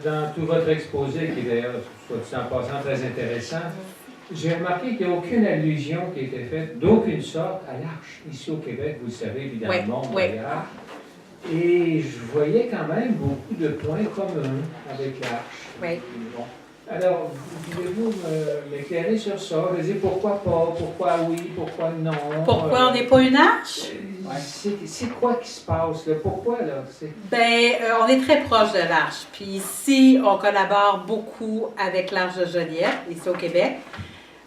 Dans tout votre exposé, qui est d'ailleurs, soit dit en passant, très intéressant, j'ai remarqué qu'il n'y a aucune allusion qui a été faite, d'aucune sorte, à l'Arche. Ici au Québec, vous le savez, évidemment, Oui. ailleurs. Et je voyais quand même beaucoup de points communs avec l'Arche. Oui. Bon. Alors, pouvez-vous m'éclairer sur ça? Je veux dire, pourquoi pas? Pourquoi oui? Pourquoi non? Pourquoi on n'est pas une arche? C'est quoi qui se passe, là? Pourquoi, là? On est très proche de l'Arche. Puis ici, on collabore beaucoup avec l'Arche de Joliette, ici au Québec.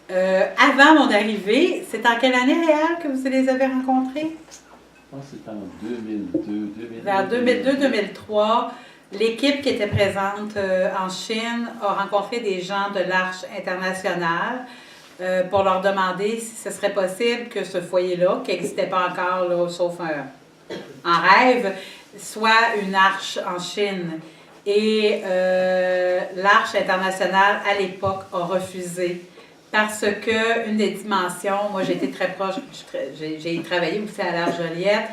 Avant mon arrivée, c'est en quelle année, Réal, que vous les avez rencontrés? Je pense que c'était en 2002, Vers 2002-2003, l'équipe qui était présente en Chine a rencontré des gens de l'Arche internationale pour leur demander si ce serait possible que ce foyer-là, qui n'existait pas encore, là, sauf en rêve, soit une arche en Chine. Et l'Arche internationale, à l'époque, a refusé. Parce que une des dimensions, moi j'ai été très proche, j'ai travaillé aussi à l'Arche Joliette,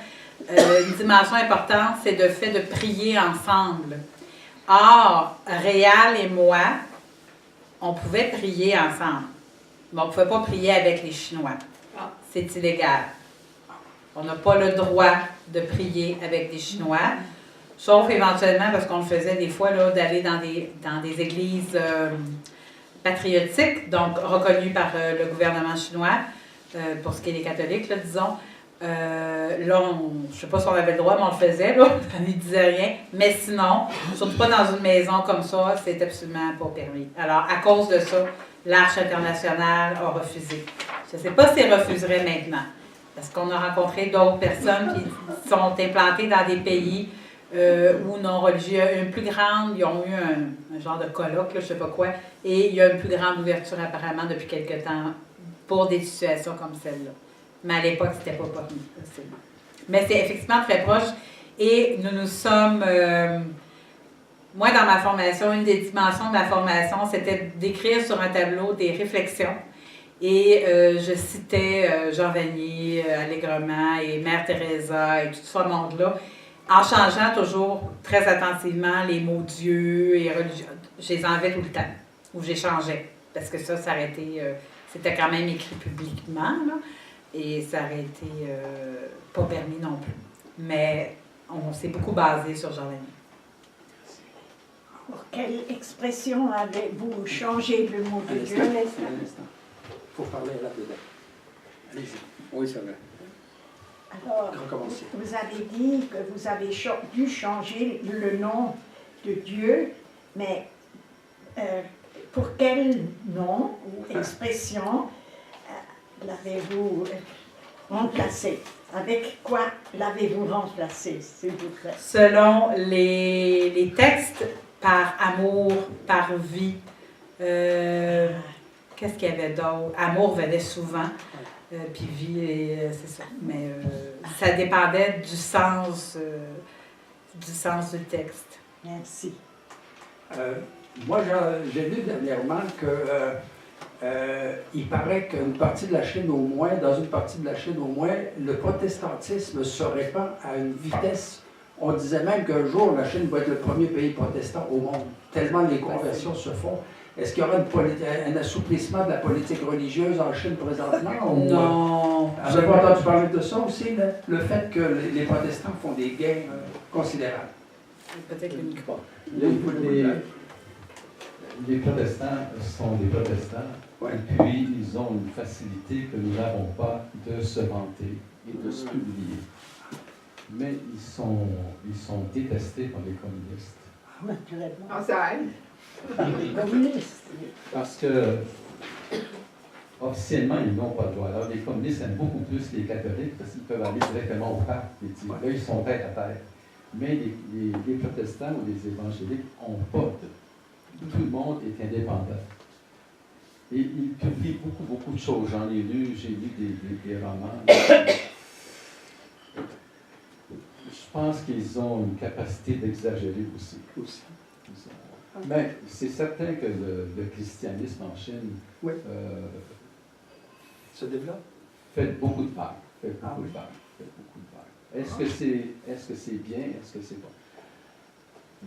une dimension importante, c'est le fait de prier ensemble. Or, Réal et moi, on pouvait prier ensemble, mais on ne pouvait pas prier avec les Chinois. C'est illégal. On n'a pas le droit de prier avec des Chinois, sauf éventuellement, parce qu'on le faisait des fois, là, d'aller dans des églises patriotiques, donc reconnues par le gouvernement chinois, pour ce qui est des catholiques, là, disons. Là, je ne sais pas si on avait le droit, mais on le faisait, là, on ne disait rien. Mais sinon, surtout pas dans une maison comme ça, c'est absolument pas permis. Alors, à cause de ça, l'Arche internationale a refusé. Je ne sais pas s'ils refuseraient maintenant, parce qu'on a rencontré d'autres personnes qui sont implantées dans des pays ou non religieux, une plus grande, ils ont eu un genre de colloque, là, je ne sais pas quoi, et il y a une plus grande ouverture apparemment depuis quelque temps pour des situations comme celle-là. Mais à l'époque, c'était pas possible. Mais c'est effectivement très proche. Et nous sommes... moi, dans ma formation, une des dimensions de ma formation, c'était d'écrire sur un tableau des réflexions. Et je citais Jean Vanier allègrement et Mère Teresa et tout ce monde-là, en changeant toujours très attentivement les mots Dieu et religion. Je les enlevais tout le temps, ou j'ai changé. Parce que ça aurait été... c'était quand même écrit publiquement, là. Et ça aurait été pas permis non plus. Mais on s'est beaucoup basé sur Jean Vanier. Pour quelle expression avez-vous changé le mot de Dieu? Un instant. Il faut parler là-dedans. Allez-y. Oui, c'est vrai. Alors, vous avez dit que vous avez dû changer le nom de Dieu, mais pour quel nom ou expression l'avez-vous remplacé? Avec quoi l'avez-vous remplacé, s'il vous plaît? Selon les textes, par amour, par vie. Qu'est-ce qu'il y avait d'autre? Amour venait souvent, puis vie, c'est ça. Mais ça dépendait du sens du texte. Merci. Moi, j'ai lu dernièrement que il paraît qu'une partie de la Chine au moins, dans une partie de la Chine au moins, le protestantisme se répand à une vitesse. On disait même qu'un jour, la Chine va être le premier pays protestant au monde, tellement les conversions se font. Est-ce qu'il y aura un assouplissement de la politique religieuse en Chine présentement? Non. Vous avez entendu parler de ça aussi, le fait que les protestants font des gains considérables? Peut-être le micro. Les protestants sont des protestants, et puis ils ont une facilité que nous n'avons pas de se vanter et de se publier. Mais ils sont détestés par les communistes. Naturellement. Ah, ça aide. Les communistes. Parce que, officiellement, ils n'ont pas le droit. Alors, les communistes aiment beaucoup plus les catholiques parce qu'ils peuvent aller directement au pape. Là, ils sont tête à terre. Mais les protestants ou les évangéliques n'ont pas de. Tout le monde est indépendant. Et ils publient beaucoup de choses. J'en ai lu, j'ai lu des romans. Je pense qu'ils ont une capacité d'exagérer aussi. Mais c'est certain que le christianisme en Chine se développe. Fait beaucoup de vagues. Est-ce que c'est bien? Est-ce que c'est pas?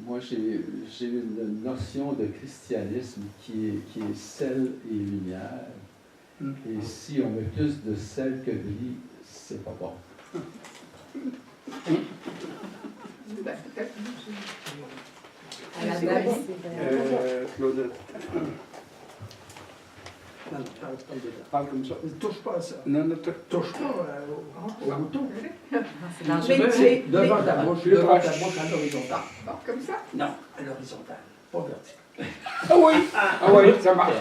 Moi, j'ai une notion de christianisme qui est sel et lumière. Et si on met plus de sel que de riz, c'est pas bon. À la dame ici. Claudette. Non, parle comme ça. Ne touche pas à ça. Non, ne touche pas au couteau. C'est dangereux. Devant ta bouche, à l'horizontale. Bon, comme ça? Non, à l'horizontale, pas verticale. Ah oui, ça marche.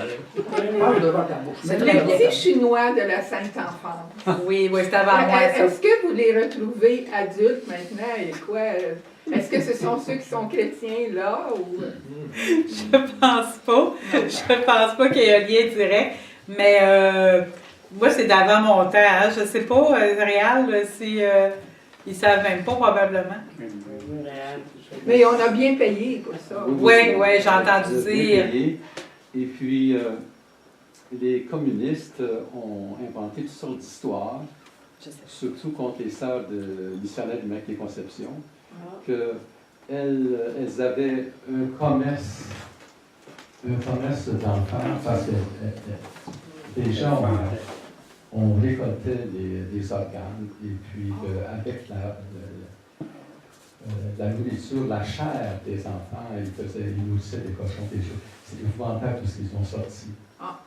Parle devant ta bouche. C'est Le très bien. petit chinois de la Sainte Enfance. Oui, c'est avant moi, ça. Est-ce que vous les retrouvez adultes maintenant et quoi? Est-ce que ce sont ceux qui sont chrétiens là ou... Je pense pas. Je pense pas qu'il y ait un lien direct. Mais moi, c'est d'avant mon temps. Hein. Je sais pas, Réal, si ils savent même pas probablement. Mais on a bien payé pour ça. Oui, j'ai entendu dire. Et puis, les communistes ont inventé toutes sortes d'histoires, Je sais. surtout contre les sœurs de missionnaires du Immaculée Conception, qu'elles avaient un commerce d'enfants parce que les gens on récoltait des organes et puis avec la nourriture, la chair des enfants, ils nourrissaient des cochons, des choses. C'est épouvantable tout ce qu'ils ont sorti. Ah.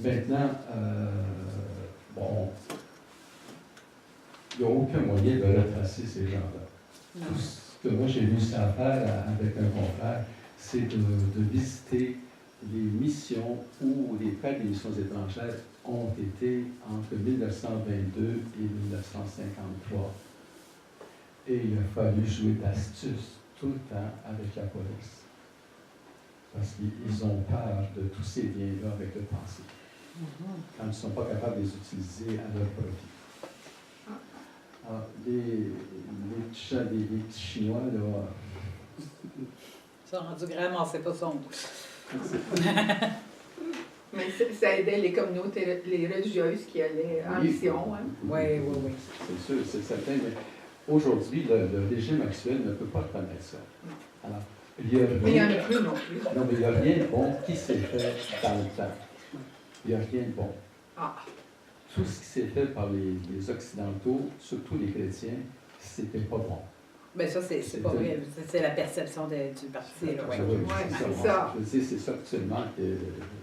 Maintenant, il n'y a aucun moyen de retracer ces gens-là. Tout ce que moi j'ai réussi à faire avec un confrère, c'est de visiter les missions où les pères des missions étrangères ont été entre 1922 et 1953. Et il a fallu jouer d'astuce tout le temps avec la police. Parce qu'ils ont peur de tous ces liens-là avec le passé. Quand ils ne sont pas capables de les utiliser à leur profit. Alors, les petits Chinois, là... Ils sont rendus grands, mais on ne sait pas son goût. Mais ça aidait les communautés, les religieuses qui allaient en mission. Hein. Oui. C'est sûr, c'est certain, mais aujourd'hui, le régime actuel ne peut pas reconnaître ça. Alors, Mais il n'y en a plus non plus. Non, mais il n'y a rien de bon qui s'est fait dans le temps. Il n'y a rien de bon. Ah. Tout ce qui s'est fait par les Occidentaux, surtout les chrétiens, c'était pas bon. Bien, ça, c'est pas vrai. C'est la perception du parti. Là, Oui, c'est ça. Je veux dire, c'est ça actuellement que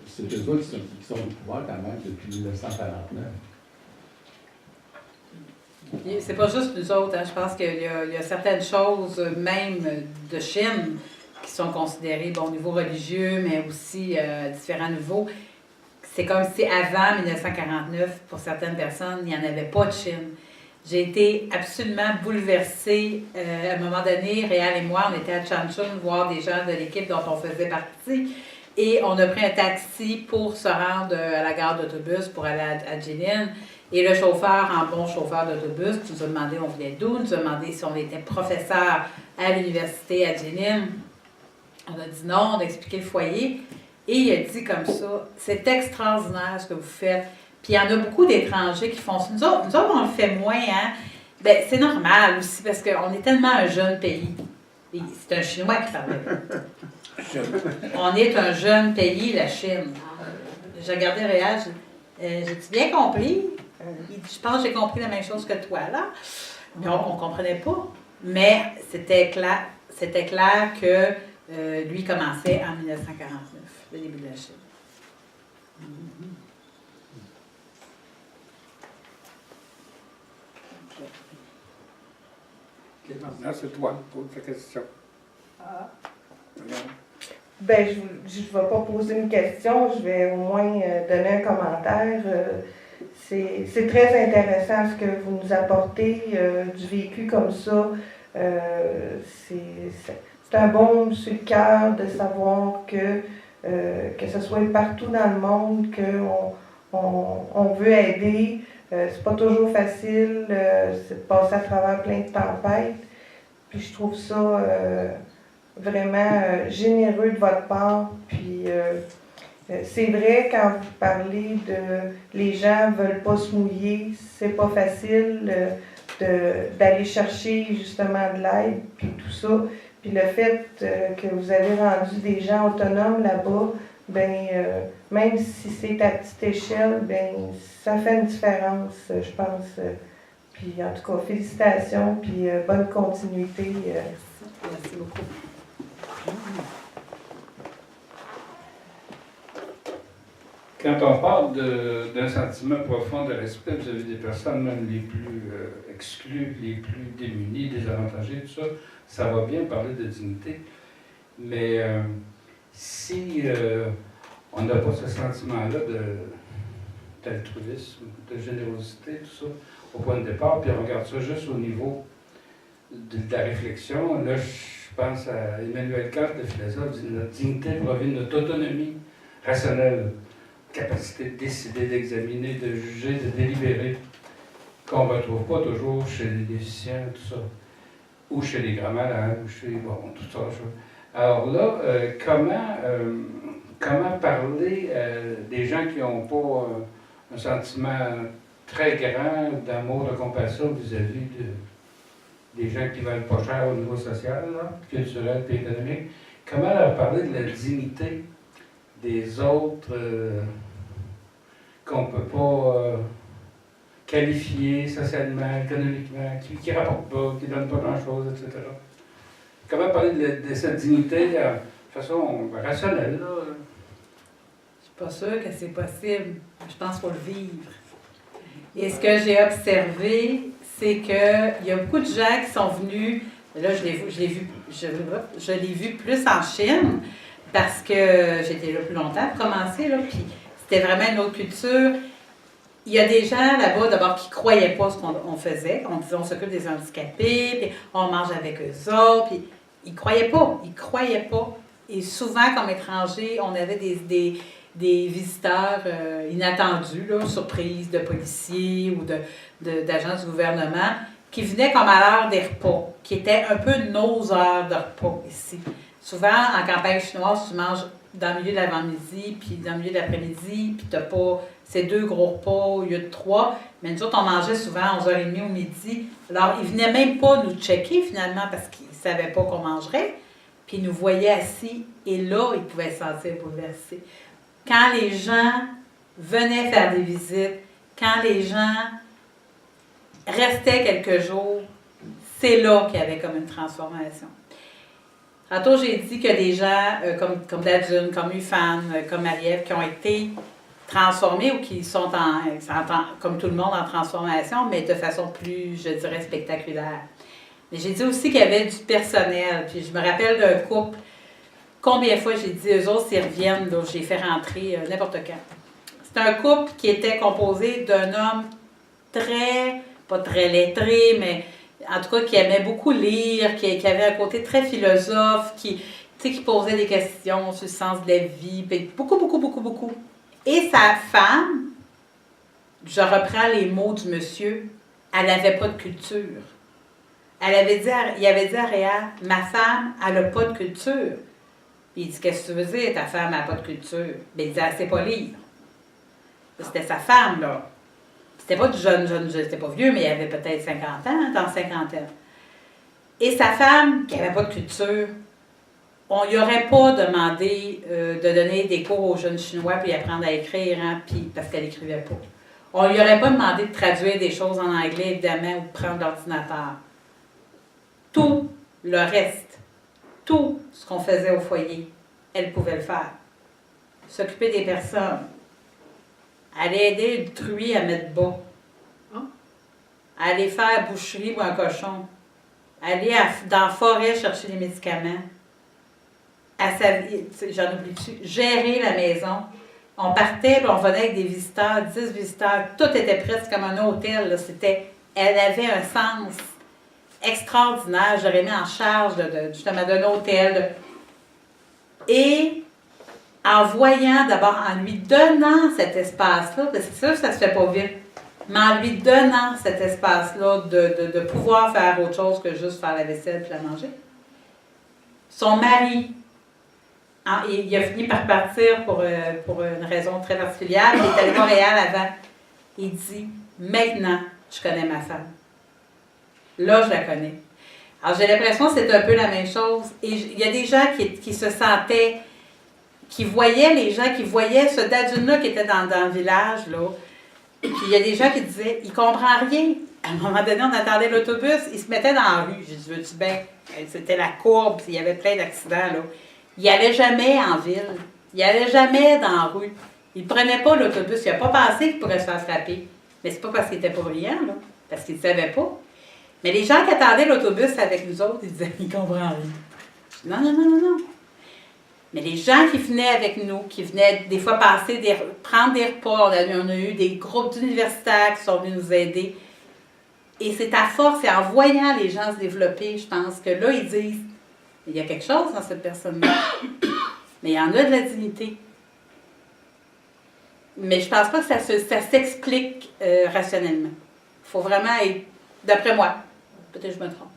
c'est eux autres qui sont au pouvoir quand même depuis 1949. C'est pas juste nous autres. Hein. Je pense qu'il y a certaines choses, même de Chine, qui sont considérées au niveau religieux, mais aussi à différents niveaux. C'est comme si avant 1949, pour certaines personnes, il n'y en avait pas de Chine. J'ai été absolument bouleversée. À un moment donné, Réal et moi, on était à Changchun voir des gens de l'équipe dont on faisait partie. Et on a pris un taxi pour se rendre à la gare d'autobus pour aller à Jilin. Et le chauffeur, en bon chauffeur d'autobus, nous a demandé on venait d'où, nous a demandé si on était professeur à l'université à Jilin. On a dit non, on a expliqué le foyer. Et il a dit comme ça, c'est extraordinaire ce que vous faites. Puis il y en a beaucoup d'étrangers qui font ça. Nous autres, on le fait moins, hein. Bien, c'est normal aussi, parce qu'on est tellement un jeune pays. Et c'est un Chinois qui parlait. On est un jeune pays, la Chine. J'ai regardé Réal, j'ai-tu bien compris? Il dit, je pense que j'ai compris la même chose que toi, là. Mais on ne comprenait pas. Mais c'était clair que lui commençait en 1949, le début de la Chine. Maintenant, c'est toi, pose ta question. Ah. Ben, je ne vais pas poser une question, je vais au moins donner un commentaire. C'est très intéressant ce que vous nous apportez, du vécu comme ça. C'est un baume sur le cœur de savoir que ce soit partout dans le monde, qu'on veut aider. C'est pas toujours facile, c'est de passer à travers plein de tempêtes. Puis je trouve ça vraiment généreux de votre part. Puis c'est vrai, quand vous parlez de les gens ne veulent pas se mouiller, c'est pas facile d'aller chercher justement de l'aide, puis tout ça. Puis le fait que vous avez rendu des gens autonomes là-bas, ben même si c'est à petite échelle, ben ça fait une différence, je pense. Puis en tout cas, félicitations, puis bonne continuité. Merci beaucoup. Quand on parle d'un sentiment profond de respect vis-à-vis des personnes, même les plus exclues, les plus démunies, désavantagées, tout ça, ça va bien parler de dignité. Mais si on n'a pas ce sentiment-là d'altruisme, de générosité, tout ça, au point de départ, puis on regarde ça juste au niveau de la réflexion, là, je pense à Emmanuel Kant, le philosophe, dit notre dignité provient de notre autonomie rationnelle, capacité de décider, d'examiner, de juger, de délibérer, qu'on ne retrouve pas toujours chez les déficients, tout ça, ou chez les grands malades, ou chez, bon, tout ça. Alors là, comment parler des gens qui n'ont pas un sentiment très grand d'amour, de compassion vis-à-vis des gens qui valent pas cher au niveau social, là, culturel et économique? Comment leur parler de la dignité des autres qu'on ne peut pas qualifier socialement, économiquement, qui ne rapportent pas, qui ne donnent pas grand-chose, etc. Comment parler de cette dignité de façon rationnelle? Là? Je suis pas sûre que c'est possible. Je pense qu'il faut le vivre. Et ce que j'ai observé, c'est qu'il y a beaucoup de gens qui sont venus, là je l'ai vu plus en Chine, parce que j'étais là plus longtemps pour commencer, là, puis c'était vraiment une autre culture. Il y a des gens là-bas, d'abord, qui ne croyaient pas ce qu'on faisait. On disait, on s'occupe des handicapés, puis on mange avec eux autres, puis ils ne croyaient pas. Ils ne croyaient pas. Et souvent, comme étrangers, on avait des visiteurs inattendus, là, surprises de policiers ou d'agents du gouvernement, qui venaient comme à l'heure des repas, qui étaient un peu nos heures de repas ici. Souvent, en campagne chinoise, tu manges dans le milieu de l'avant-midi, puis dans le milieu de l'après-midi, puis tu n'as pas ces 2 gros repas au lieu de 3. Mais nous autres, on mangeait souvent à 11h30 au midi. Alors, ils ne venaient même pas nous checker, finalement, parce qu'ils ne savaient pas qu'on mangerait. Puis ils nous voyaient assis, et là, ils pouvaient se sentir bouleversés. Quand les gens venaient faire des visites, quand les gens restaient quelques jours, c'est là qu'il y avait comme une transformation. Tantôt, j'ai dit que des gens comme Dadune, comme Ufan, comme Marie-Ève, qui ont été transformés ou qui sont comme tout le monde en transformation, mais de façon plus, je dirais, spectaculaire. Mais j'ai dit aussi qu'il y avait du personnel. Puis je me rappelle d'un couple, combien de fois j'ai dit, eux autres, s'ils reviennent, donc j'ai fait rentrer n'importe quand. C'est un couple qui était composé d'un homme pas très lettré, mais en tout cas, qui aimait beaucoup lire, qui avait un côté très philosophe, qui posait des questions sur le sens de la vie, puis beaucoup. Et sa femme, je reprends les mots du monsieur, elle n'avait pas de culture. Il avait dit à Réal, ma femme, elle n'a pas de culture. Puis il dit, qu'est-ce que tu veux dire, ta femme n'a pas de culture? Bien, il dit, elle ne sait pas lire. C'était sa femme, là. C'était pas du jeune, c'était pas vieux, mais il avait peut-être 50 ans, dans la cinquantaine. Et sa femme, qui n'avait pas de culture, on lui aurait pas demandé de donner des cours aux jeunes Chinois puis apprendre à écrire, hein, puis, parce qu'elle n'écrivait pas. On lui aurait pas demandé de traduire des choses en anglais, évidemment, ou de prendre l'ordinateur. Tout le reste, tout ce qu'on faisait au foyer, elle pouvait le faire. S'occuper des personnes. Aller aider le truie à mettre bas. Aller faire boucherie ou un cochon. Aller dans la forêt chercher des médicaments. J'en oublie-tu. Gérer la maison. On partait, puis on venait avec des visiteurs, 10 visiteurs. Tout était presque comme un hôtel. Là. Elle avait un sens extraordinaire. J'aurais mis en charge justement d'un hôtel. Et en voyant, d'abord, en lui donnant cet espace-là, parce que ça se fait pas vite, mais en lui donnant cet espace-là de pouvoir faire autre chose que juste faire la vaisselle puis la manger. Son mari, il a fini par partir pour une raison très particulière, il est allé à Montréal avant. Il dit, maintenant, je connais ma femme. Là, je la connais. Alors, j'ai l'impression que c'est un peu la même chose. Et il y a des gens qui se sentaient, qui voyaient les gens, qui voyaient ce dadune-là qui était dans le village, là. Puis il y a des gens qui disaient, il comprend rien. À un moment donné, on attendait l'autobus, il se mettait dans la rue. J'ai dit, veux-tu bien? C'était la courbe, puis il y avait plein d'accidents, là. Il n'allait jamais en ville. Il n'allait jamais dans la rue. Il ne prenait pas l'autobus. Il n'a pas pensé qu'il pourrait se faire frapper. Mais c'est pas parce qu'il n'était pas brillant, là. Parce qu'il ne savait pas. Mais les gens qui attendaient l'autobus avec nous autres, ils disaient, il ne comprend rien. Non, non, non, non, non. Mais les gens qui venaient avec nous, qui venaient des fois prendre des repas, on a eu des groupes d'universitaires qui sont venus nous aider. Et c'est à force, et en voyant les gens se développer, je pense que là, ils disent, il y a quelque chose dans cette personne-là. Mais il y en a de la dignité. Mais je pense pas que ça s'explique rationnellement. Il faut vraiment être, d'après moi, peut-être que je me trompe.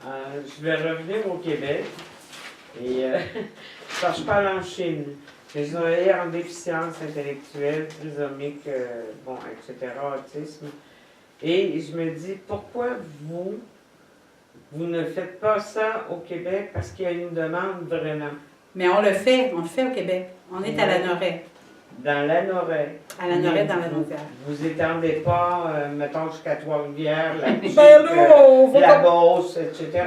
Je vais revenir au Québec. Et quand je parle en Chine, les oreillers en déficience intellectuelle, trisomique, etc., autisme. Et je me dis, pourquoi vous ne faites pas ça au Québec parce qu'il y a une demande vraiment? Mais on le fait au Québec. On est à la Noret. Dans la Noret. À la Noret, dans la Naudière. Vous étendez pas, mettons, jusqu'à Trois-Rivières, la Beauce, etc.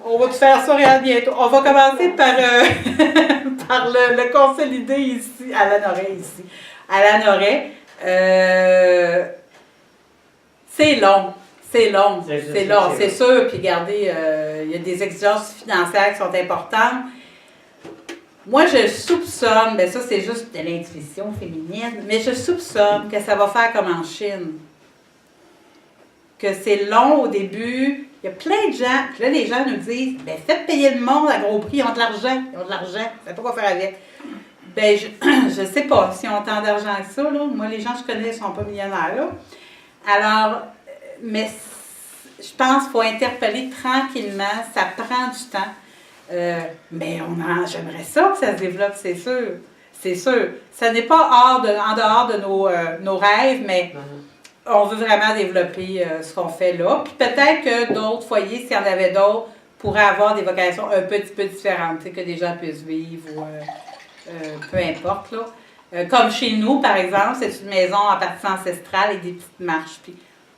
On va te faire ça bientôt. On va commencer par, par le consolidé ici, à la Noret, ici. À la Noret, c'est long. C'est long, c'est sûr. Puis regardez, il y a des exigences financières qui sont importantes. Moi, je soupçonne, mais ça, c'est juste de l'intuition féminine, mais je soupçonne que ça va faire comme en Chine. Que c'est long au début. Il y a plein de gens, puis là, les gens nous disent, bien, faites payer le monde à gros prix, ils ont de l'argent, ils ne savent pas quoi faire avec. Bien, je sais pas si on a tant d'argent que ça, là. Moi, les gens que je connais ne sont pas millionnaires, là. Alors, mais je pense qu'il faut interpeller tranquillement, ça prend du temps. Mais j'aimerais ça que ça se développe, c'est sûr. C'est sûr. Ça n'est pas en dehors de nos rêves, mais on veut vraiment développer ce qu'on fait là. Puis peut-être que d'autres foyers, s'il y en avait d'autres, pourraient avoir des vocations un petit peu différentes, que des gens puissent vivre ou peu importe. Là. Comme chez nous, par exemple, c'est une maison en partie ancestrale avec des petites marches. Puis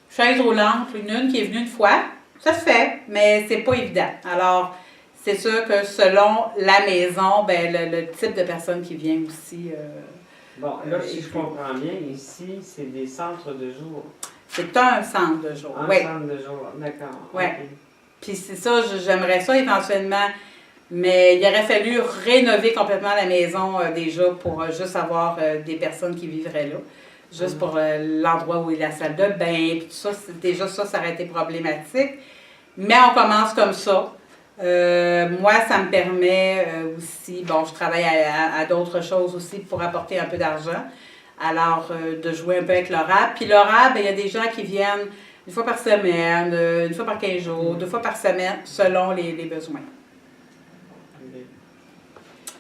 chaise roulante, une qui est venue une fois, ça se fait, mais c'est pas évident. Alors, c'est sûr que selon la maison, ben, le type de personne qui vient aussi. Bon, là, si je comprends bien, ici, c'est des centres de jour. C'est un centre de jour. Un centre de jour, d'accord. Oui. Okay. Puis c'est ça, j'aimerais ça éventuellement, mais il aurait fallu rénover complètement la maison déjà pour juste avoir des personnes qui vivraient là. Juste pour l'endroit où est la salle de bain, puis tout ça, déjà ça aurait été problématique. Mais on commence comme ça. Moi, ça me permet aussi, bon, je travaille à d'autres choses aussi pour apporter un peu d'argent. Alors, de jouer un peu avec l'horaire. Puis l'horaire, bien, il y a des gens qui viennent une fois par semaine, une fois par 15 jours, 2 fois par semaine, selon les besoins. Okay.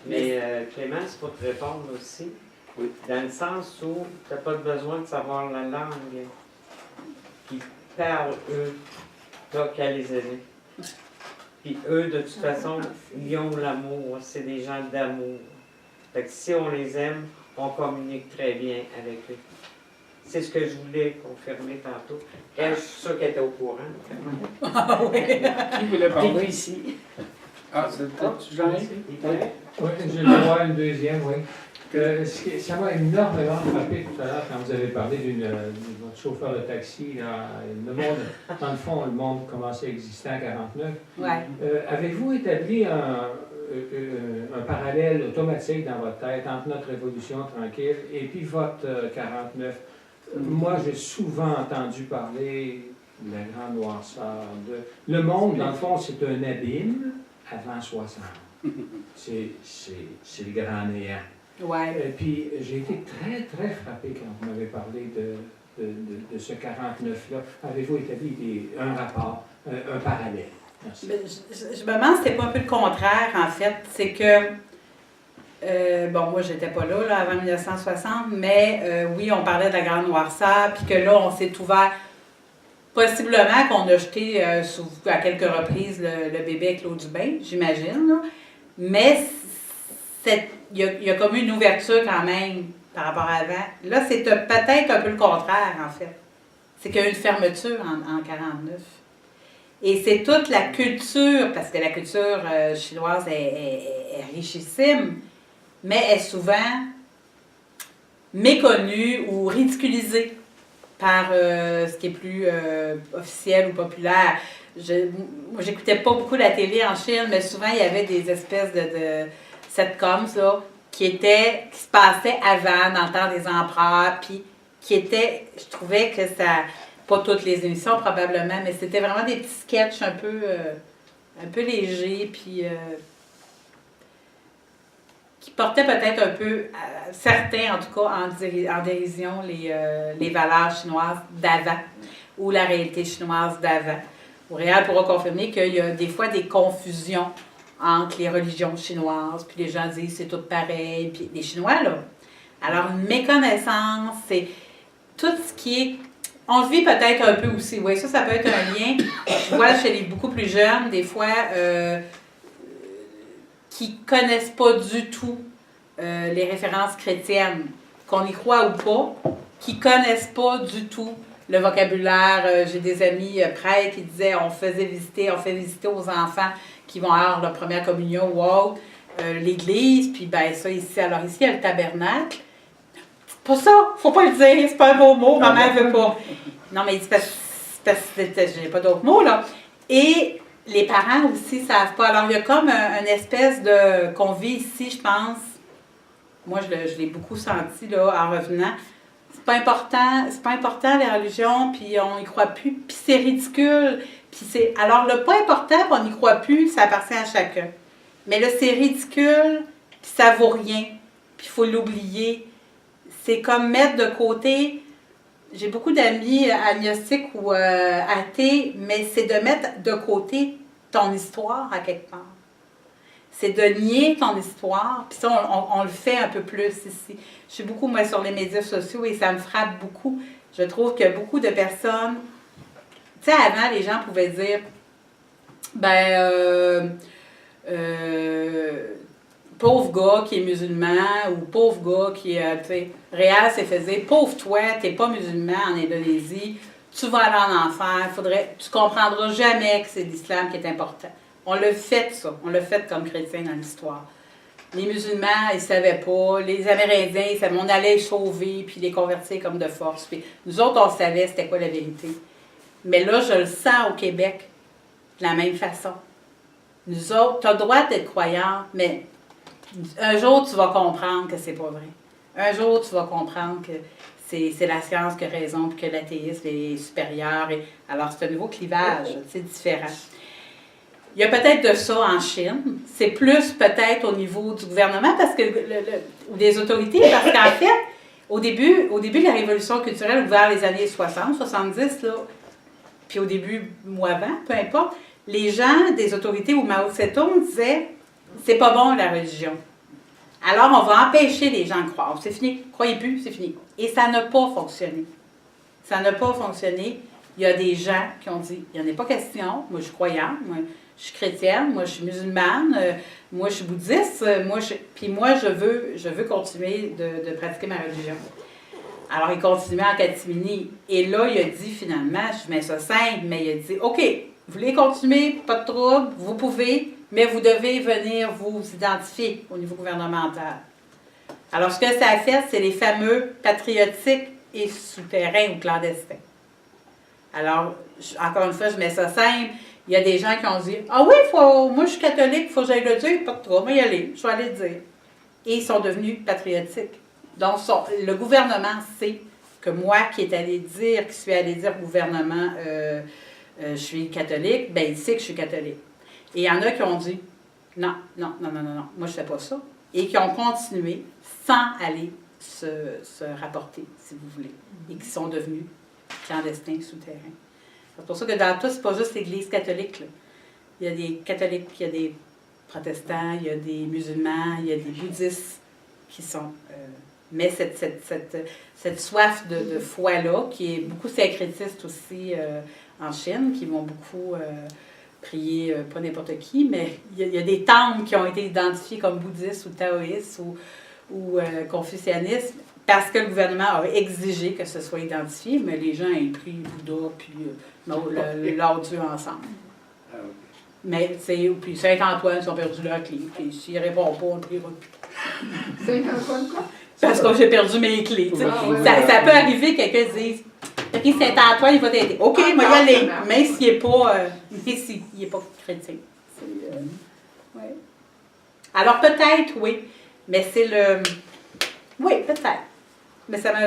Mais Clémence, pour te répondre aussi, oui. Dans le sens où tu n'as pas besoin de savoir la langue qu'ils parlent, eux, toi qu'à les aider. Puis eux, de toute façon, ils ont l'amour. C'est des gens d'amour. Fait que si on les aime, on communique très bien avec eux. C'est ce que je voulais confirmer tantôt. Elle, je suis sûre qu'elle était au courant. Ah oui! Qui voulait parler? Oui, ici. Ah, c'est peut-être Jean-Yves? Oui, je vais voir une deuxième, oui. Ça m'a énormément frappé tout à l'heure quand vous avez parlé de votre chauffeur de taxi. Là, le monde, dans le fond, le monde commençait à exister en 49. Ouais. Avez-vous établi un parallèle automatique dans votre tête entre notre révolution tranquille et puis votre 49? Moi, j'ai souvent entendu parler de la grande noirceur. Le monde, dans le fond, c'est un abîme avant 60. C'est le grand néant. Ouais. Puis j'ai été très, très frappé quand vous m'avez parlé de ce 49-là. Avez-vous établi un rapport, un parallèle? Merci. Je me demande si c'était pas un peu le contraire, en fait. C'est que, bon, moi, j'étais pas là avant 1960, mais oui, on parlait de la grande noirceur, puis que là, on s'est ouvert. Possiblement qu'on a jeté à quelques reprises le bébé avec l'eau du bain, j'imagine. Là. Mais il y a comme une ouverture quand même par rapport à avant. Là, c'est peut-être un peu le contraire, en fait. C'est qu'il y a eu une fermeture en 49. Et c'est toute la culture, parce que la culture chinoise est richissime, mais est souvent méconnue ou ridiculisée par ce qui est plus officiel ou populaire. Moi, j'écoutais pas beaucoup la télé en Chine, mais souvent, il y avait des espèces de sitcoms là, qui se passaient avant, dans le temps des empereurs, puis qui étaient, je trouvais que ça, pas toutes les émissions probablement, mais c'était vraiment des petits sketchs un peu légers, puis qui portaient peut-être un peu, certains en tout cas, en dérision les valeurs chinoises d'avant, ou la réalité chinoise d'avant. Réal pourra confirmer qu'il y a des fois des confusions entre les religions chinoises, puis les gens disent c'est tout pareil, puis les Chinois, là. Alors, une méconnaissance, c'est tout ce qui est... On le vit peut-être un peu aussi, oui, ça peut être un lien. Je vois chez les beaucoup plus jeunes, des fois, qui ne connaissent pas du tout les références chrétiennes, qu'on y croit ou pas, qui ne connaissent pas du tout le vocabulaire. J'ai des amis prêtres qui disaient on fait visiter aux enfants qui vont avoir leur première communion ou autre, l'église, puis ben ça ici, alors ici il y a le tabernacle. C'est pas ça, faut pas le dire, c'est pas un beau mot, maman veut pas. Non, mais c'est parce que j'ai pas d'autres mots, là. Et les parents aussi savent pas. Alors il y a comme une espèce de qu'on vit ici, je pense. Moi, je l'ai beaucoup senti là en revenant. C'est pas important les religions, puis on n'y croit plus, puis c'est ridicule. Puis alors, le pas important, puis on n'y croit plus, ça appartient à chacun. Mais là, c'est ridicule, puis ça vaut rien, puis il faut l'oublier. C'est comme mettre de côté... J'ai beaucoup d'amis agnostiques ou athées, mais c'est de mettre de côté ton histoire à quelque part. C'est de nier ton histoire, puis ça, on le fait un peu plus ici. Je suis beaucoup, moi, sur les médias sociaux et ça me frappe beaucoup. Je trouve que beaucoup de personnes... Tu sais, avant, les gens pouvaient dire, pauvre gars qui est musulman, ou pauvre gars qui est, tu sais, Réal s'est fait dire, pauvre toi, t'es pas musulman en Indonésie, tu vas aller en enfer, tu comprendras jamais que c'est l'islam qui est important. On l'a fait, ça. On l'a fait comme chrétien dans l'histoire. Les musulmans, ils ne savaient pas. Les Amérindiens, ils savaient. On allait les sauver, puis les convertir comme de force. Puis nous autres, on savait c'était quoi la vérité. Mais là, je le sens au Québec, de la même façon. Nous autres, tu as le droit d'être croyant, mais un jour, tu vas comprendre que c'est pas vrai. Un jour, tu vas comprendre que c'est la science qui a raison, puis que l'athéisme est supérieur. Alors, c'est un nouveau clivage, c'est différent. Il y a peut-être de ça en Chine. C'est plus peut-être au niveau du gouvernement ou des autorités, parce qu'en fait, au début de la révolution culturelle, vers les années 60, 70, là, puis au début ou avant, peu importe, les gens des autorités ou Mao Tse-tung disaient « c'est pas bon la religion ». Alors, on va empêcher les gens de croire. C'est fini. Croyez plus, c'est fini. Et ça n'a pas fonctionné. Ça n'a pas fonctionné. Il y a des gens qui ont dit « il n'y en a pas question. Moi, je suis croyante. Moi, je suis chrétienne. Moi, je suis musulmane. Moi, je suis bouddhiste. Puis moi, je veux continuer de pratiquer ma religion. » Alors, il continuait en catimini. Et là, il a dit finalement, je mets ça simple, mais il a dit « OK, vous voulez continuer, pas de trouble, vous pouvez, mais vous devez venir vous identifier au niveau gouvernemental. » Alors, ce que ça a fait, c'est les fameux patriotiques et souterrains ou clandestins. Alors, encore une fois, je mets ça simple. Il y a des gens qui ont dit « Ah oui, moi je suis catholique, il faut que j'aille le dire, pas de trouble, y aller, je vais aller le dire. » Et ils sont devenus patriotiques. Donc, le gouvernement sait que moi qui suis allée dire au gouvernement je suis catholique, bien, il sait que je suis catholique. Et il y en a qui ont dit non, moi je ne fais pas ça. Et qui ont continué sans aller se rapporter, si vous voulez. Et qui sont devenus clandestins souterrains. C'est pour ça que dans tout, c'est pas juste l'Église catholique, là. Il y a des catholiques, il y a des protestants, il y a des musulmans, il y a des bouddhistes qui sont Mais cette soif de foi-là, qui est beaucoup syncrétiste aussi en Chine, qui vont beaucoup prier, pas n'importe qui, mais il y a des temples qui ont été identifiés comme bouddhistes ou taoïstes ou confucianistes, parce que le gouvernement a exigé que ce soit identifié, mais les gens ont pris Bouddha puis leur Dieu ensemble. Ah, ok. Mais puis Saint-Antoine, ils ont perdu leur clé. Puis s'ils ne répondent pas, on ne priera plus. Saint-Antoine, quoi? Parce que j'ai perdu mes clés. Ah, ouais, ça peut arriver que quelqu'un dise OK, Saint-Antoine, il va t'aider. OK, moi, y aller. Même s'il n'est pas chrétien. Ouais. Alors peut-être, oui. Mais c'est le. Oui, peut-être. Mais ça m'a.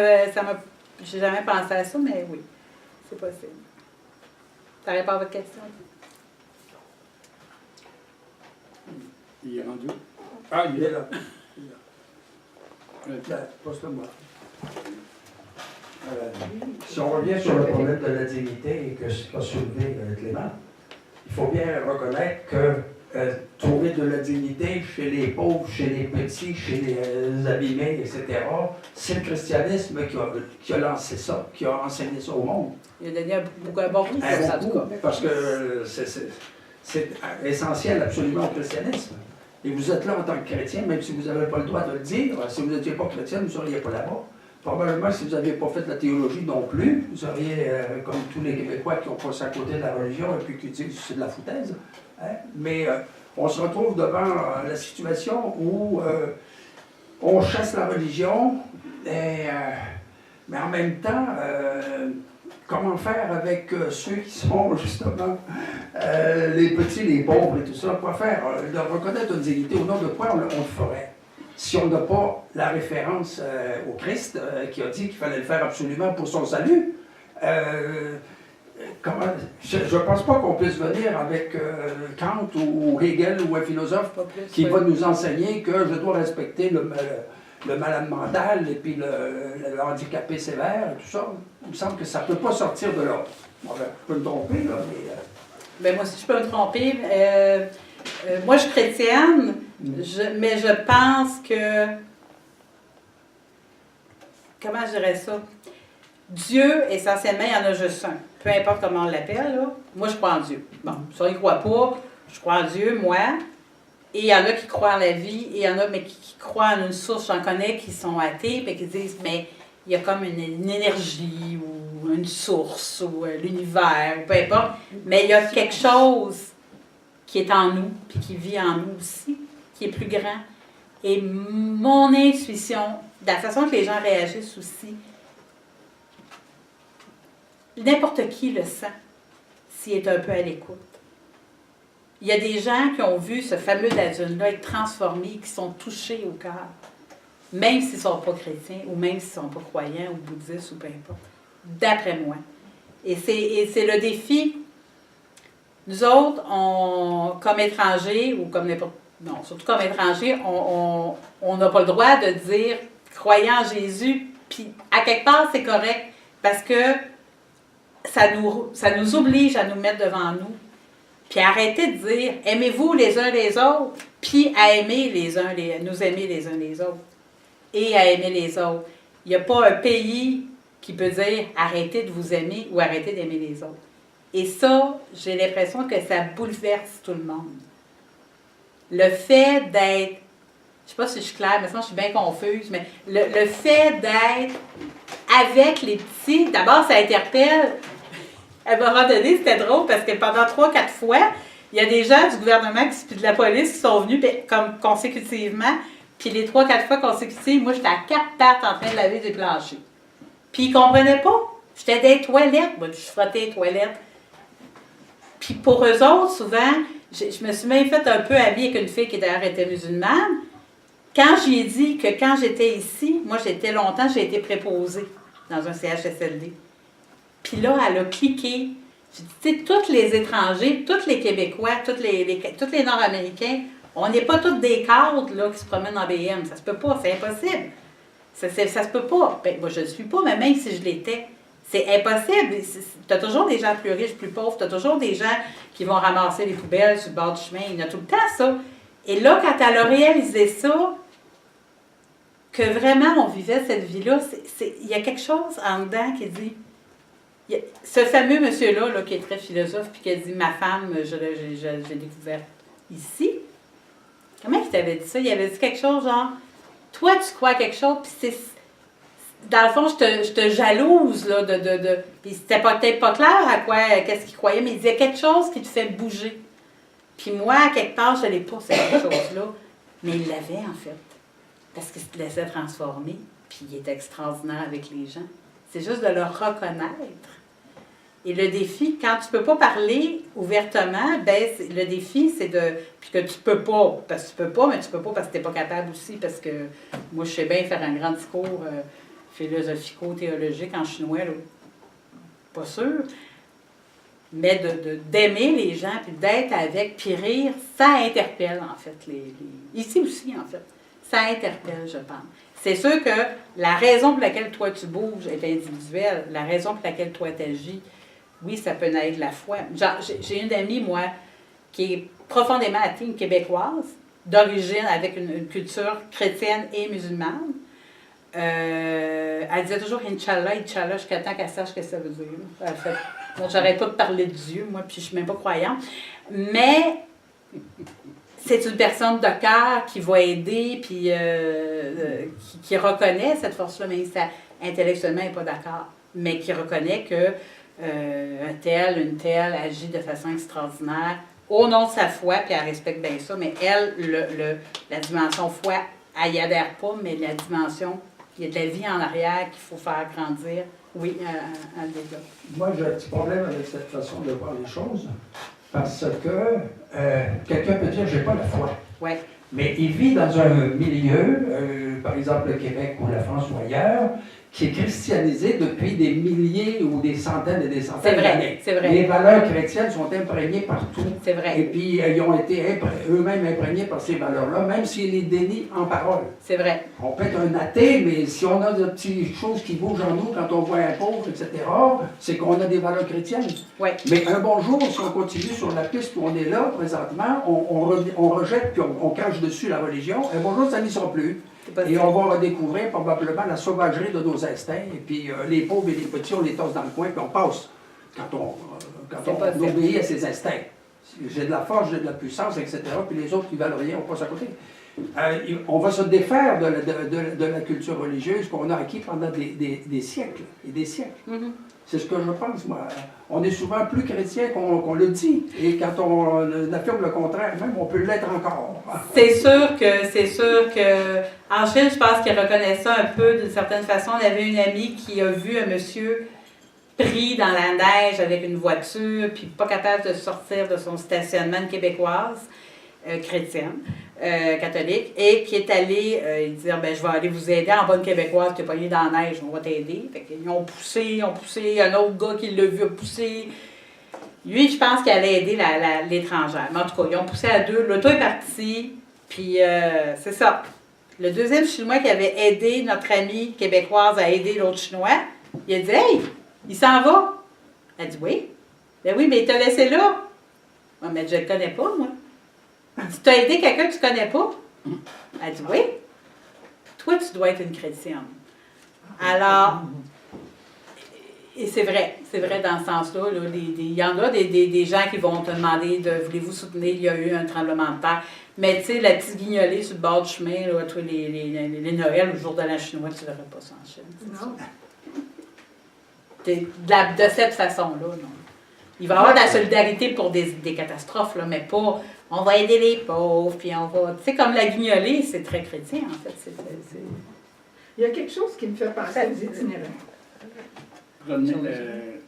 J'ai jamais pensé à ça, mais oui. C'est possible. Ça répond à votre question? Il est rendu. Ah, il est là. Poste-le-moi. Si on revient sur le problème de la dignité et que ce qu'a soulevé Clément, il faut bien reconnaître que trouver de la dignité chez les pauvres, chez les petits, chez les abîmés, etc., c'est le christianisme qui a lancé ça, qui a enseigné ça au monde. Il a donné un bon prix, ça, en tout cas. Parce que c'est essentiel absolument au christianisme. Et vous êtes là en tant que chrétien, même si vous n'avez pas le droit de le dire. Si vous n'étiez pas chrétien, vous ne seriez pas là-bas. Probablement, si vous n'aviez pas fait de la théologie non plus, vous seriez comme tous les Québécois qui ont passé à côté de la religion et puis qui disent que c'est de la foutaise. Hein? Mais on se retrouve devant la situation où on chasse la religion, mais en même temps, comment faire avec ceux qui sont justement les petits, les pauvres et tout ça? Quoi faire? De reconnaître une dignité, au nom de quoi on le ferait? Si on n'a pas la référence au Christ qui a dit qu'il fallait le faire absolument pour son salut, je ne pense pas qu'on puisse venir avec Kant ou Hegel ou un philosophe qui va nous enseigner que je dois respecter le malade mental et puis le handicapé sévère et tout ça. Il me semble que ça ne peut pas sortir de là. Bon, je peux me tromper, là, mais... Ben, moi, si je peux me tromper, moi, je suis chrétienne, mais je pense que... Comment je dirais ça? Dieu, essentiellement, il y en a juste un. Peu importe comment on l'appelle, là. Moi, je crois en Dieu. Bon, ça, il ne croit pas. Je crois en Dieu, moi. Et il y en a qui croient en la vie, et il y en a mais qui croient en une source. J'en connais qui sont athées, et qui disent, mais il y a comme une énergie, ou une source, ou l'univers, ou peu importe. Mais il y a quelque chose qui est en nous, puis qui vit en nous aussi, qui est plus grand. Et mon intuition, de la façon que les gens réagissent aussi, n'importe qui le sent, s'il est un peu à l'écoute. Il y a des gens qui ont vu ce fameux Dajun-là être transformé, qui sont touchés au cœur, même s'ils ne sont pas chrétiens, ou même s'ils ne sont pas croyants, ou bouddhistes, ou peu importe. D'après moi. Et c'est le défi. Nous autres, comme étrangers, ou comme n'importe... Non, surtout comme étrangers, on n'a pas le droit de dire « croyant en Jésus », puis à quelque part, c'est correct, parce que ça nous oblige à nous mettre devant nous, puis arrêter de dire « aimez-vous les uns les autres », puis à aimer nous aimer les uns les autres, et à aimer les autres. Il n'y a pas un pays qui peut dire « arrêtez de vous aimer » ou « arrêtez d'aimer les autres ». Et ça, j'ai l'impression que ça bouleverse tout le monde. Le fait d'être, je ne sais pas si je suis claire, mais sinon je suis bien confuse, mais le fait d'être avec les petits, d'abord ça interpelle. À un moment donné, c'était drôle parce que pendant 3-4 fois, il y a des gens du gouvernement puis de la police qui sont venus comme consécutivement, puis les 3-4 fois consécutives, moi j'étais à 4 pattes en train de laver des planchers. Puis ils ne comprenaient pas. J'étais dans les toilettes, moi, je frottais les toilettes. Puis pour eux autres, souvent, je me suis même fait un peu amie avec une fille qui d'ailleurs était musulmane. Quand j'ai dit que quand j'étais ici, moi j'ai été préposée dans un CHSLD. Puis là, elle a cliqué. J'ai dit, tu sais, tous les étrangers, tous les Québécois, tous les Nord-Américains, on n'est pas tous des cadres là, qui se promènent en BM. Ça se peut pas, c'est impossible. Ça se peut pas. Ben, moi, je ne le suis pas, mais même si je l'étais, c'est impossible. Tu as toujours des gens plus riches, plus pauvres. Tu as toujours des gens qui vont ramasser les poubelles sur le bord du chemin. Il y a tout le temps ça. Et là, quand elle a réalisé ça, que vraiment on vivait cette vie-là. Il y a quelque chose en dedans qui dit... Ce fameux monsieur-là, là, qui est très philosophe, puis qui a dit « Ma femme, je l'ai découverte ici ». Comment il t'avait dit ça? Il avait dit quelque chose genre « Toi, tu crois à quelque chose, puis c'est... Dans le fond, je te jalouse, là, Puis c'était peut-être pas clair qu'est-ce qu'il croyait, mais il disait quelque chose qui te fait bouger. Puis moi, à quelque part, je l'ai pas, cette chose-là. Mais il l'avait, en fait. Parce qu'il se laissait transformer, puis il est extraordinaire avec les gens. C'est juste de le reconnaître. Et le défi, quand tu peux pas parler ouvertement, ben le défi, c'est de... Puis que tu peux pas, parce que tu peux pas, mais tu peux pas parce que tu n'es pas capable aussi, parce que moi, je sais bien faire un grand discours philosophico-théologique en chinois, là. Pas sûr. Mais d'aimer les gens, puis d'être avec, puis rire, ça interpelle, en fait. Ici aussi, en fait. Ça interpelle, je pense. C'est sûr que la raison pour laquelle toi tu bouges est individuelle. La raison pour laquelle toi tu agis, oui, ça peut naître de la foi. J'ai une amie, moi, qui est profondément athée, une québécoise, d'origine avec une culture chrétienne et musulmane. Elle disait toujours Inch'Allah, Inch'Allah, jusqu'à temps qu'elle sache ce que ça veut dire. Elle fait, bon, j'arrête pas de parler de Dieu, moi, puis je suis même pas croyante. Mais c'est une personne de cœur qui va aider, puis qui reconnaît cette force-là, mais ça, intellectuellement, elle n'est pas d'accord. Mais qui reconnaît que un tel, une telle agit de façon extraordinaire au nom de sa foi, puis elle respecte bien ça, mais elle, la dimension foi, elle n'y adhère pas, mais la dimension, il y a de la vie en arrière qu'il faut faire grandir, oui, elle développe. Moi, j'ai un petit problème avec cette façon de voir les choses, parce que quelqu'un peut dire, j'ai pas la foi. Ouais. Mais il vit dans un milieu, par exemple le Québec ou la France ou ailleurs, qui est christianisé depuis des milliers ou des centaines et des centaines d'années. C'est vrai. Les valeurs chrétiennes sont imprégnées partout. C'est vrai. Et puis, ils ont été eux-mêmes imprégnés par ces valeurs-là, même s'ils les dénient en parole. C'est vrai. On peut être un athée, mais si on a de petites choses qui bougent en nous quand on voit un pauvre, etc., c'est qu'on a des valeurs chrétiennes. Ouais. Mais un bon jour, si on continue sur la piste où on est là, présentement, on rejette puis on crache dessus la religion. Un bon jour, ça n'y sera plus. Et on va redécouvrir probablement la sauvagerie de nos instincts. Et puis les pauvres et les petits, on les tasse dans le coin, puis on passe quand on obéit à ses instincts. J'ai de la force, j'ai de la puissance, etc. Puis les autres qui valent rien, on passe à côté. On va se défaire de la culture religieuse qu'on a acquis pendant des siècles et des siècles. Mm-hmm. C'est ce que je pense, moi. On est souvent plus chrétien qu'on le dit. Et quand on affirme le contraire, même, on peut l'être encore. C'est sûr que en Chine, je pense qu'ils reconnaissent ça un peu d'une certaine façon. On avait une amie qui a vu un monsieur pris dans la neige avec une voiture, puis pas capable de sortir de son stationnement, une québécoise, chrétienne, catholique, et qui est allé dire, ben, je vais aller vous aider en bonne québécoise, tu es pogné dans la neige, on va t'aider. Fait qu'ils ont poussé, un autre gars qui l'a vu a poussé. Lui, je pense qu'il allait aider l'étrangère. Mais en tout cas, ils ont poussé à deux, l'auto est parti, puis c'est ça. Le deuxième Chinois qui avait aidé notre amie québécoise à aider l'autre Chinois, il a dit, hey, il s'en va. Elle a dit, oui. Ben oui, mais il t'a laissé là. Ouais, mais je le connais pas, moi. Tu as aidé quelqu'un que tu ne connais pas? Elle dit oui. Toi, tu dois être une chrétienne. Alors, et c'est vrai dans ce sens-là. Il y en a des gens qui vont te demander voulez-vous soutenir, il y a eu un tremblement de terre. Mais tu sais, la petite guignolée sur le bord du chemin, là, toi, les Noëls, le jour de l'an chinois, tu ne verrais pas ça en Chine. Non. De cette façon-là, non. Il va y avoir de la solidarité pour des catastrophes, là, mais pas on va aider les pauvres, puis on va... Tu sais, comme la guignolée, c'est très chrétien, en fait. Il y a quelque chose qui me fait penser aux itinérants.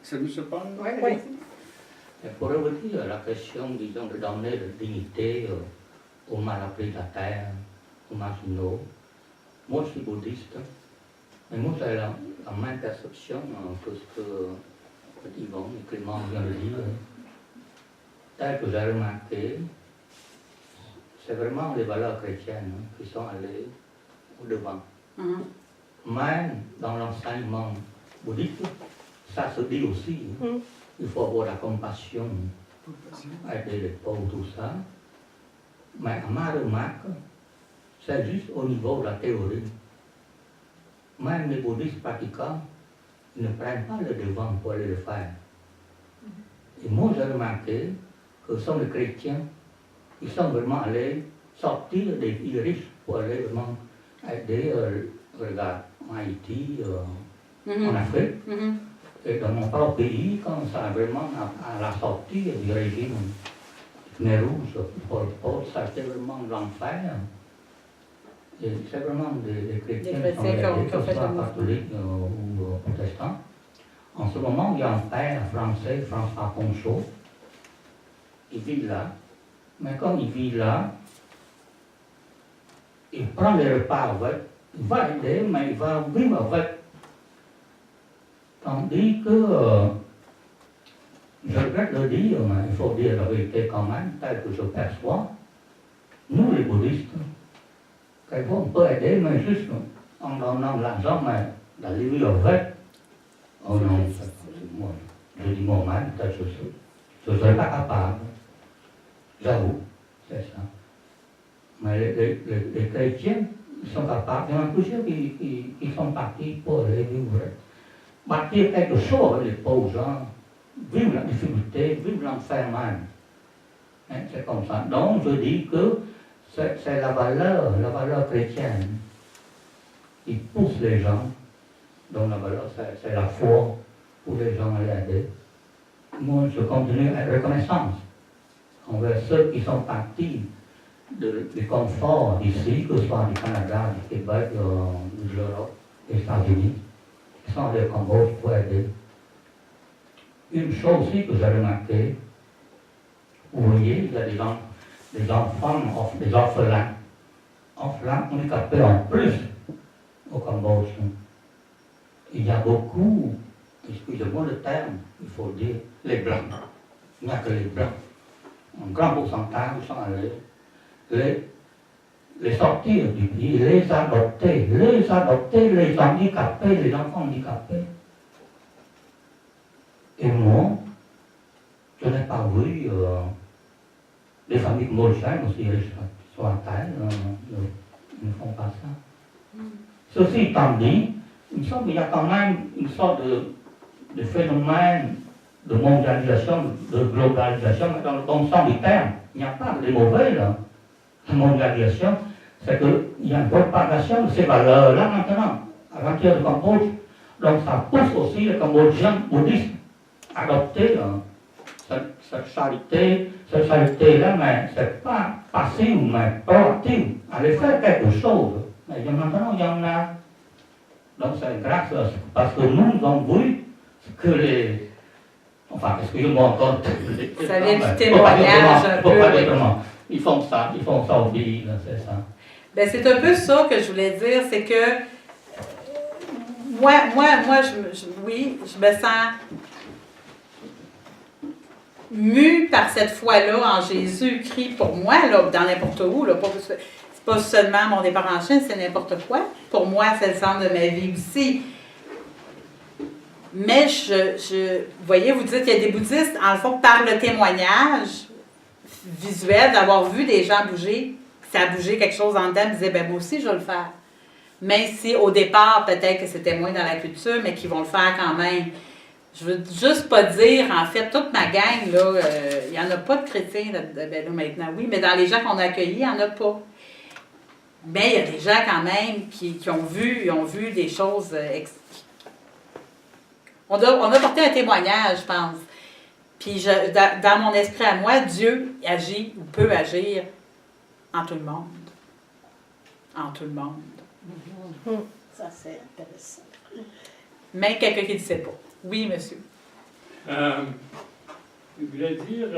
C'est M. Paul? Oui. Pour revenir à la question, disons, de donner la dignité aux malades de la terre, aux marginaux, moi je suis bouddhiste, mais moi j'ai la même perception que ce que Yvon et Clément vient de dire. Tel que j'ai remarqué, c'est vraiment les valeurs chrétiennes qui sont allées au devant. Même dans l'enseignement bouddhiste, ça se dit aussi. Il faut avoir la compassion, aider les pauvres, tout ça. Mais à ma remarque, c'est juste au niveau de la théorie. même les bouddhistes pratiquants ne prennent pas le devant pour aller le faire. Et moi, j'ai remarqué que ce sont les chrétiens qui sont vraiment allés sortir des pays riches pour aller vraiment aider, regarde, en Haïti, en Afrique. Et dans mon propre pays, quand ça a vraiment à la sortie du régime Khmer Rouge, Pol Pot, ça a été vraiment l'enfer. Et c'est vraiment des chrétiens qui sont fait catholiques ou protestants. En ce moment, il y a un père français, François Ponchot, il vit là. Mais comme il vit là, il prend les repas avec, il va aider, mais il va vivre avec. Tandis que, je regrette de le dire, mais il faut dire la vérité quand même, tel que je perçois, nous les bouddhistes, quelquefois on peut aider, mais juste en donnant de l'argent, mais d'aller vivre avec. Oh non, moi, je dis moi-même, peut-être je ne serais pas capable. J'avoue, c'est ça. Mais les chrétiens sont capables, il y en a plusieurs qui sont partis pour aller vivre. Bâtir quelque chose avec les pauvres gens, vivre la difficulté, vivre l'enfer même. Hein, c'est comme ça. Donc je dis que c'est la valeur chrétienne qui pousse les gens. Donc la valeur, c'est la foi pour les gens à l'aider. Moi, je continue à être reconnaissance envers ceux qui sont partis du confort ici, que ce soit du Canada, du Québec, de l'Europe, des États-Unis, qui sont allés au Cambodge pour aider. Une chose aussi que j'ai remarqué, vous voyez, il y a des enfants, des orphelins handicapés en plus au Cambodge. Il y a beaucoup, excusez-moi le terme, il faut dire, les blancs. Il n'y a que les blancs. Un grand pourcentage sont allés les sortir du pays, les adopter, les handicapés, les enfants handicapés. Et moi, je n'ai pas vu les familles cambodgiennes aussi riches sur la terre, ne font pas ça. Ceci étant dit, il me semble qu'il y a quand même une sorte de phénomène de mondialisation, de globalisation, mais dans le bon sens du terme. Il n'y a pas de mauvais là. La mondialisation, c'est qu'il y a une propagation de ces valeurs-là maintenant, à l'intérieur du Cambodge. Donc ça pousse aussi les Cambodgiens bouddhistes à adopter cette charité-là, mais c'est pas passif, mais proactif, aller faire quelque chose. Mais maintenant, il y en a. Donc c'est grâce à ça, parce que nous avons vu que les... Enfin, excusez-moi encore. Ça vient du témoignage un peu. Ils font ça au pays, c'est ça. Ben, c'est un peu ça que je voulais dire, c'est que moi, je me sens mue par cette foi-là en Jésus-Christ pour moi, là, dans n'importe où. Là, c'est pas seulement mon départ en Chine, c'est n'importe quoi. Pour moi, c'est le centre de ma vie aussi. Mais vous voyez, vous dites qu'il y a des bouddhistes, en le fond, par le témoignage visuel, d'avoir vu des gens bouger, ça a bougé quelque chose en dedans, ils disaient, ben moi aussi, je vais le faire. Même si au départ, peut-être que c'était moins dans la culture, mais qu'ils vont le faire quand même. Je veux juste pas dire, en fait, toute ma gang, là, il n'y en a pas de chrétiens là, maintenant, oui, mais dans les gens qu'on a accueillis, il n'y en a pas. Mais il y a des gens quand même qui ont vu des choses. On a porté un témoignage, je pense. Puis dans mon esprit à moi, Dieu agit ou peut agir en tout le monde. En tout le monde. Ça, c'est intéressant. Même quelqu'un qui ne sait pas. Oui, monsieur. Je voulais dire,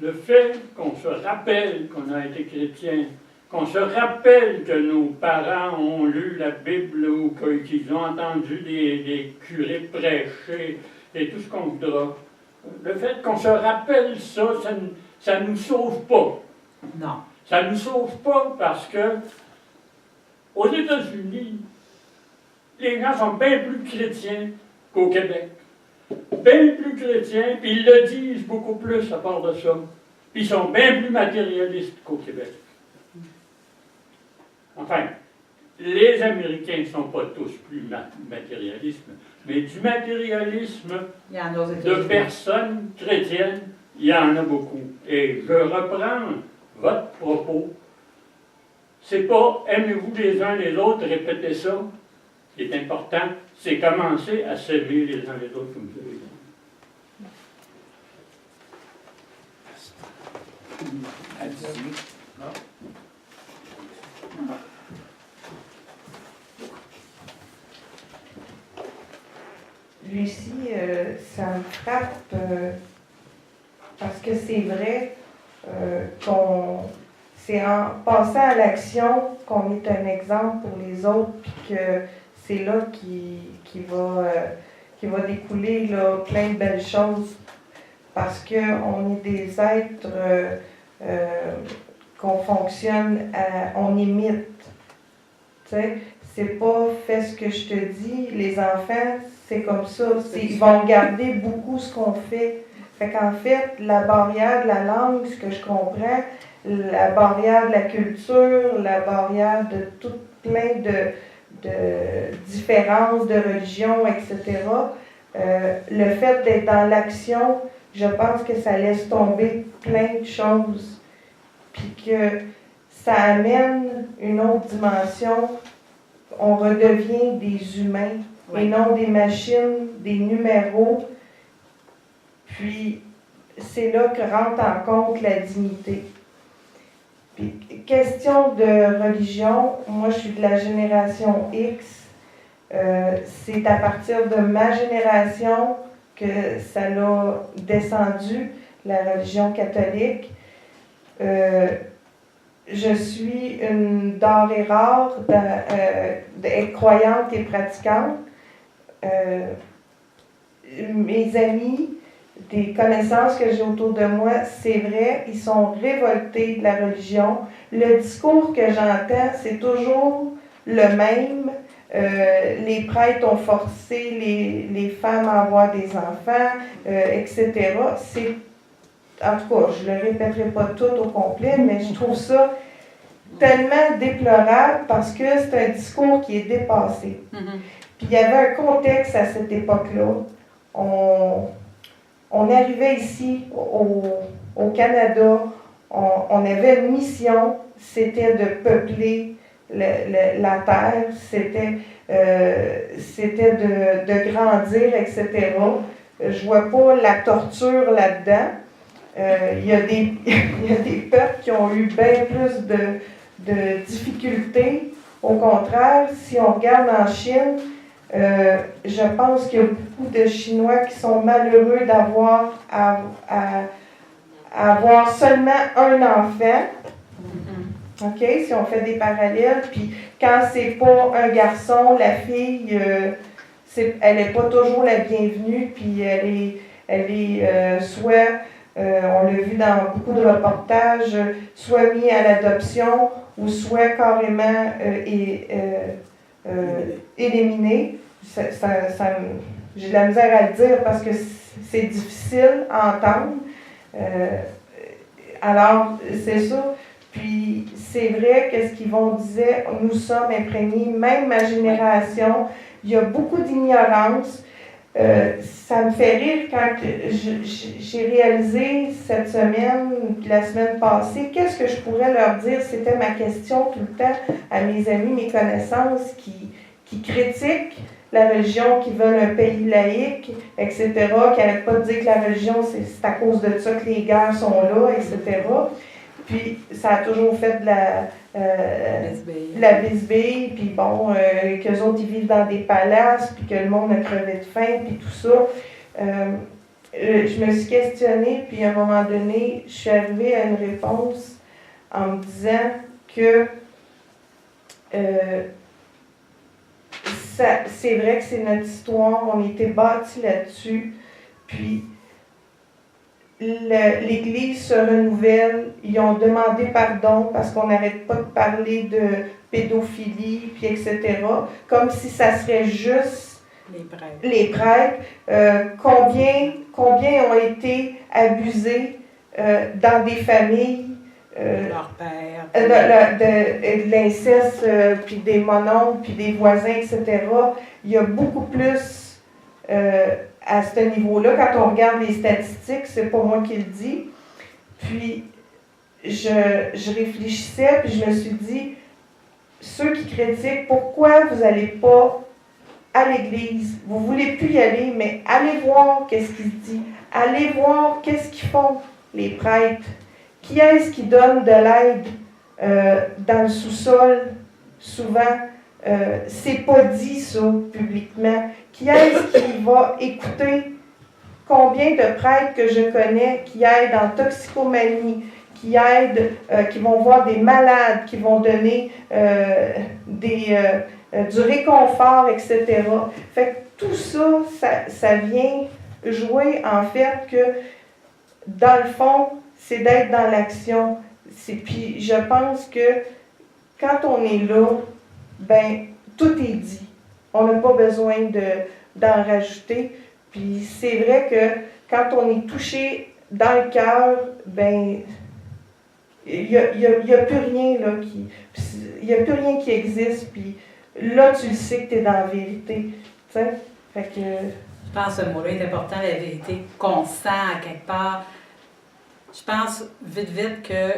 le fait qu'on se rappelle qu'on a été chrétien, qu'on se rappelle que nos parents ont lu la Bible ou qu'ils ont entendu des curés prêcher et tout ce qu'on voudra. Le fait qu'on se rappelle ça ne nous sauve pas. Non. Ça ne nous sauve pas parce que aux États-Unis, les gens sont bien plus chrétiens qu'au Québec. Bien plus chrétiens, puis ils le disent beaucoup plus à part de ça. Puis ils sont bien plus matérialistes qu'au Québec. Enfin, les Américains ne sont pas tous plus matérialistes, mais du matérialisme Il y en a aux de États-Unis. personnes chrétiennes, il y en a beaucoup. Et je reprends votre propos. C'est pas aimez-vous les uns les autres, répétez ça. Ce qui est important, c'est commencer à s'aimer les uns les autres comme vous avez dit. Lucie, ça me frappe parce que c'est vrai qu'on c'est en passant à l'action qu'on est un exemple pour les autres, puis que c'est là qui va découler là, plein de belles choses, parce qu'on est des êtres qu'on fonctionne, on imite. Tu sais, c'est pas fais ce que je te dis, les enfants, c'est comme ça. Ils vont garder beaucoup ce qu'on fait. Fait qu'en fait, la barrière de la langue, ce que je comprends, la barrière de la culture, la barrière de tout plein de différences de religion, etc., le fait d'être dans l'action, je pense que ça laisse tomber plein de choses. Puis que ça amène une autre dimension. On redevient des humains et non des machines, des numéros. Puis c'est là que rentre en compte la dignité. Puis, question de religion, moi je suis de la génération X. C'est à partir de ma génération que ça l'a descendu, la religion catholique. Je suis une denrée rare d'être croyante et pratiquante. Mes amis, des connaissances que j'ai autour de moi, c'est vrai, ils sont révoltés de la religion. Le discours que j'entends, c'est toujours le même. Les prêtres ont forcé les femmes à avoir des enfants, etc. C'est, en tout cas, je ne le répéterai pas tout au complet, mais je trouve ça tellement déplorable parce que c'est un discours qui est dépassé. Puis il y avait un contexte à cette époque-là. On arrivait ici, au Canada, on avait une mission, c'était de peupler la terre, c'était de grandir, etc. Je vois pas la torture là-dedans. Il y a des peuples qui ont eu bien plus de difficultés. Au contraire, si on regarde en Chine, je pense qu'il y a beaucoup de Chinois qui sont malheureux d'avoir à avoir seulement un enfant. OK? Si on fait des parallèles, puis quand c'est pas un garçon, la fille, elle n'est pas toujours la bienvenue, puis elle est soit, on l'a vu dans beaucoup de reportages, soit mis à l'adoption ou soit carrément éliminée. J'ai de la misère à le dire parce que c'est difficile à entendre. Alors, c'est ça. Puis, c'est vrai que ce qu'Yvon disait, nous sommes imprégnés, même ma génération, il y a beaucoup d'ignorance. Ça me fait rire quand j'ai réalisé cette semaine, puis la semaine passée, qu'est-ce que je pourrais leur dire? C'était ma question tout le temps à mes amis, mes connaissances qui critiquent la religion, qui veulent un pays laïque, etc., qui n'arrêtent pas de dire que la religion, c'est à cause de ça que les guerres sont là, etc. Puis ça a toujours fait de la bisbille, puis bon, qu'eux autres, ils vivent dans des palaces, puis que le monde a crevé de faim, puis tout ça. Je me suis questionnée, puis à un moment donné, je suis arrivée à une réponse en me disant que c'est vrai que c'est notre histoire, on a été bâtis là-dessus, puis l'Église se renouvelle, ils ont demandé pardon parce qu'on n'arrête pas de parler de pédophilie, puis etc., comme si ça serait juste les prêtres. Combien ont été abusés dans des familles leur père. De l'inceste, puis des mononcles, puis des voisins, etc. Il y a beaucoup plus à ce niveau-là. Quand on regarde les statistiques, c'est pas moi qui le dis. Puis, je réfléchissais, puis je me suis dit, ceux qui critiquent, pourquoi vous n'allez pas à l'église? Vous ne voulez plus y aller, mais allez voir qu'est-ce qu'ils disent. Allez voir qu'est-ce qu'ils font, les prêtres. Qui est-ce qui donne de l'aide dans le sous-sol, souvent? C'est pas dit, ça, publiquement. Qui est-ce qui va écouter? Combien de prêtres que je connais qui aident en toxicomanie, qui aident, qui vont voir des malades, qui vont donner du réconfort, etc. Fait que tout ça, ça vient jouer en fait que, dans le fond, c'est d'être dans l'action. Puis je pense que quand on est là, ben tout est dit. On n'a pas besoin d'en rajouter. Puis c'est vrai que quand on est touché dans le cœur, ben il n'y a plus rien là il n'y a plus rien qui existe. Puis là, tu le sais que tu es dans la vérité. T'sais? Fait que... Je pense que ce mot-là est important, la vérité, qu'on sent à quelque part. Je pense vite que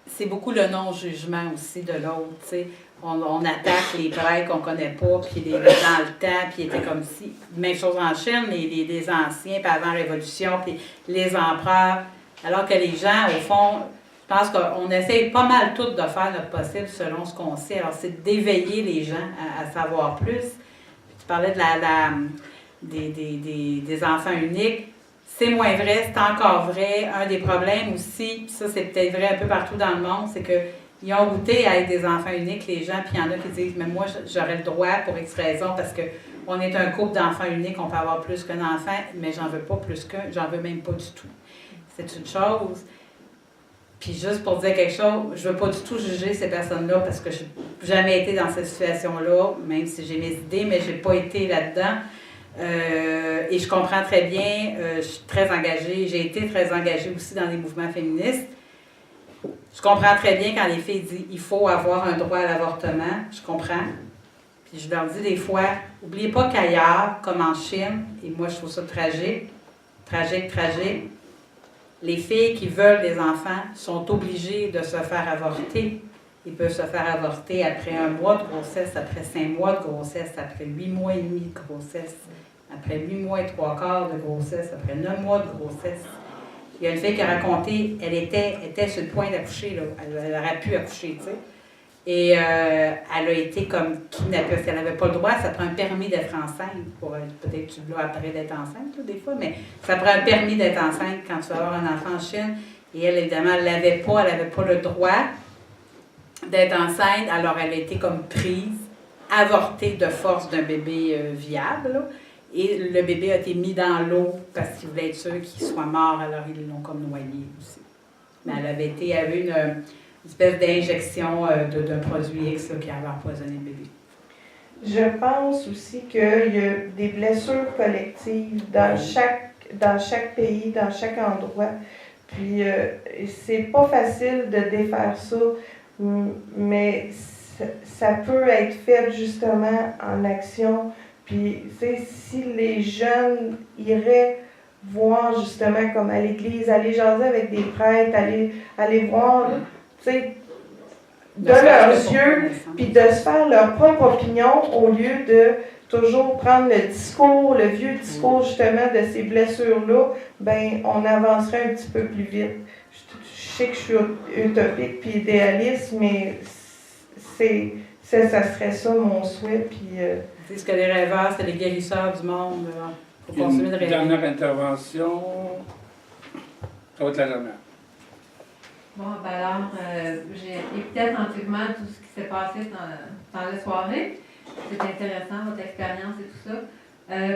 c'est beaucoup le non-jugement aussi de l'autre. T'sais. On attaque les prêtres qu'on ne connaît pas, puis dans le temps, puis ils étaient comme si. Même chose en Chine, les anciens, puis avant la Révolution, puis les empereurs. Alors que les gens, au fond, je pense qu'on essaie pas mal tout de faire notre possible selon ce qu'on sait. Alors, c'est d'éveiller les gens à savoir plus. Puis tu parlais des enfants uniques. C'est moins vrai, c'est encore vrai. Un des problèmes aussi, puis ça, c'est peut-être vrai un peu partout dans le monde, c'est que ils ont goûté à être des enfants uniques, les gens, puis il y en a qui disent « Mais moi, j'aurais le droit pour X raison, parce qu'on est un couple d'enfants uniques, on peut avoir plus qu'un enfant, mais j'en veux pas plus qu'un, j'en veux même pas du tout. » C'est une chose. Puis juste pour dire quelque chose, je veux pas du tout juger ces personnes-là, parce que je n'ai jamais été dans cette situation-là, même si j'ai mes idées, mais j'ai pas été là-dedans. Et je comprends très bien, je suis très engagée, j'ai été très engagée aussi dans les mouvements féministes. Je comprends très bien quand les filles disent qu'il faut avoir un droit à l'avortement. Je comprends. Puis je leur dis des fois, n'oubliez pas qu'ailleurs, comme en Chine, et moi je trouve ça tragique, les filles qui veulent des enfants sont obligées de se faire avorter. Ils peuvent se faire avorter après 1 mois de grossesse, après 5 mois de grossesse, après 8 mois et demi de grossesse, après 8 mois et 3/4 de grossesse, après 9 mois de grossesse. Il y a une fille qui a raconté, elle était sur le point d'accoucher, là. Elle aurait pu accoucher, tu sais. Et elle a été comme kidnappée, parce qu'elle n'avait pas le droit, ça prend un permis d'être enceinte. Peut-être que tu l'as après d'être enceinte, là, des fois, mais ça prend un permis d'être enceinte quand tu vas avoir un enfant en Chine. Et elle, évidemment, elle n'avait pas le droit d'être enceinte, alors elle a été comme prise, avortée de force d'un bébé viable, là. Et le bébé a été mis dans l'eau parce qu'il voulait être sûr qu'il soit mort, alors ils l'ont comme noyé aussi. Mais elle avait eu une espèce d'injection d'un produit X là, qui avait empoisonné le bébé. Je pense aussi qu'il y a des blessures collectives dans chaque pays, dans chaque endroit. Puis c'est pas facile de défaire ça, mais ça peut être fait justement en action. Puis, tu sais, si les jeunes iraient voir justement comme à l'église, aller jaser avec des prêtres, aller voir, tu sais, de leurs yeux, puis de se faire leur propre opinion au lieu de toujours prendre le vieux discours justement de ces blessures-là, ben on avancerait un petit peu plus vite. Je sais que je suis utopique puis idéaliste, mais ça serait ça mon souhait. Puis, tu sais, ce que les rêveurs, c'est les guérisseurs du monde. Il faut continuer de rêver. Une dernière intervention. Ça va être la dernière. Bon, ben alors, j'ai écouté attentivement tout ce qui s'est passé dans la soirée. C'est intéressant, votre expérience et tout ça.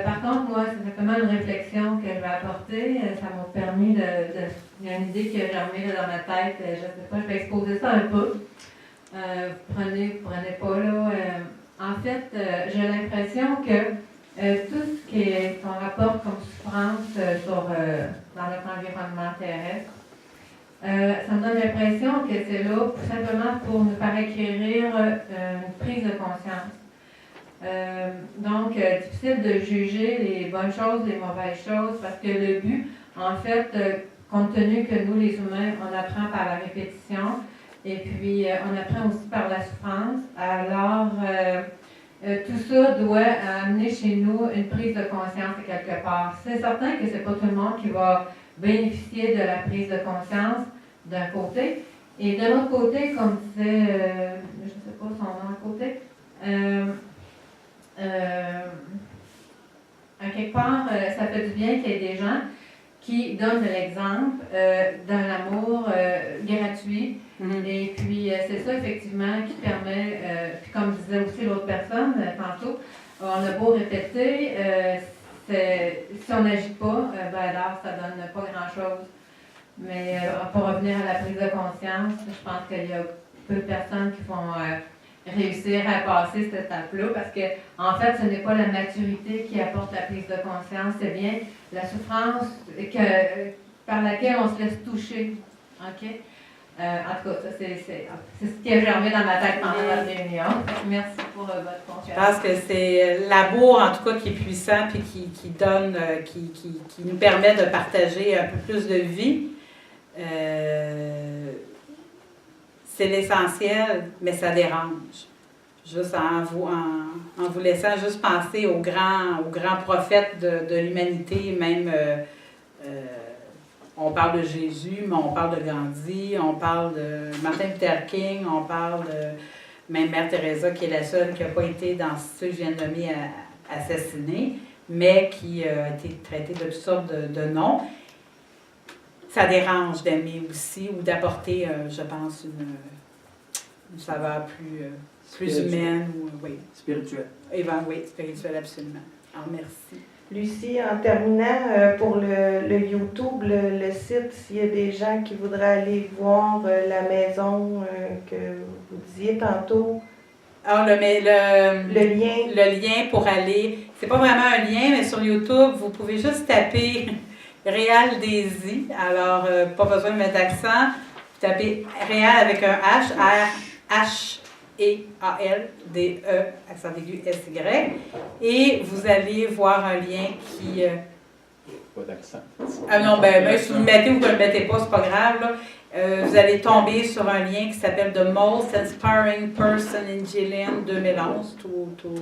Par contre, moi, c'est simplement une réflexion que je vais apporter. Ça m'a permis il y a une idée qui a germé dans ma tête. Je ne sais pas, je vais exposer ça un peu. Prenez pas là. En fait, j'ai l'impression que tout ce qu'on rapporte comme souffrance dans notre environnement terrestre, ça me donne l'impression que c'est là tout simplement pour nous faire acquérir une prise de conscience. Donc, difficile de juger les bonnes choses, les mauvaises choses, parce que le but, en fait, compte tenu que nous, les humains, on apprend par la répétition, et puis on apprend aussi par la souffrance, alors tout ça doit amener chez nous une prise de conscience quelque part. C'est certain que c'est pas tout le monde qui va bénéficier de la prise de conscience d'un côté, et de l'autre côté, comme disait, je ne sais pas son nom à côté, à quelque part, ça fait du bien qu'il y ait des gens qui donnent l'exemple d'un amour gratuit. Et puis, c'est ça, effectivement, qui permet, puis comme disait aussi l'autre personne tantôt, on a beau répéter, si on n'agit pas, ben alors, ça donne pas grand-chose. Mais pour revenir à la prise de conscience, je pense qu'il y a peu de personnes qui vont réussir à passer cette étape-là, parce que, en fait, ce n'est pas la maturité qui apporte la prise de conscience, c'est bien la souffrance par laquelle on se laisse toucher. OK? En tout cas, ça, c'est ce qui a germé dans ma tête pendant la réunion. Merci pour votre confiance. Je pense que c'est l'amour, en tout cas, qui est puissant et qui donne, qui nous permet de partager un peu plus de vie. C'est l'essentiel, mais ça dérange. Juste en vous laissant juste penser aux grands prophètes de l'humanité, même on parle de Jésus, mais on parle de Gandhi, on parle de Martin Luther King, on parle de même Mère Teresa, qui est la seule qui n'a pas été dans ceux que je viens de nommer assassinée, mais qui a été traitée de toutes sortes de noms. Ça dérange d'aimer aussi ou d'apporter, je pense, une saveur plus humaine. Ou, oui. Spirituelle. Oui, spirituelle, absolument. Alors, merci. Lucie, en terminant, pour le YouTube, le site, s'il y a des gens qui voudraient aller voir la maison que vous disiez tantôt. Alors, le lien. Le lien pour aller, c'est pas vraiment un lien, mais sur YouTube, vous pouvez juste taper Réal Daisy. Alors, pas besoin de mettre d'accent. Vous tapez Réal avec un H, R-H-E-A-L-D-E, accent aigu S-Y. Et vous allez voir un lien qui. Pas d'accent. Ah non, ben, si vous le mettez ou vous ne le mettez pas, c'est pas grave, là. Vous allez tomber sur un lien qui s'appelle The Most Inspiring Person in Jillian 2011, 2011.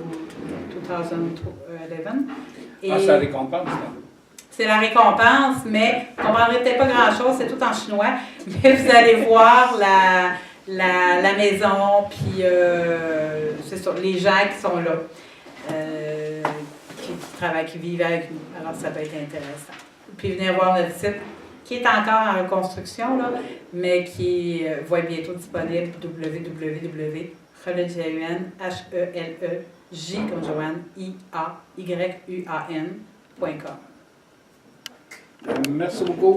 Et c'est la récompense, là. C'est la récompense, mais vous ne comprendrez peut-être pas grand-chose, c'est tout en chinois, mais vous allez voir la maison, puis c'est sûr, les gens qui sont là, qui travaillent, qui vivent avec nous. Alors, ça peut être intéressant. Puis venir voir notre site, qui est encore en reconstruction, là, mais qui va être bientôt disponible, www.relejayuan.com. comme Joanne, IAYUAN.com. Merci beaucoup.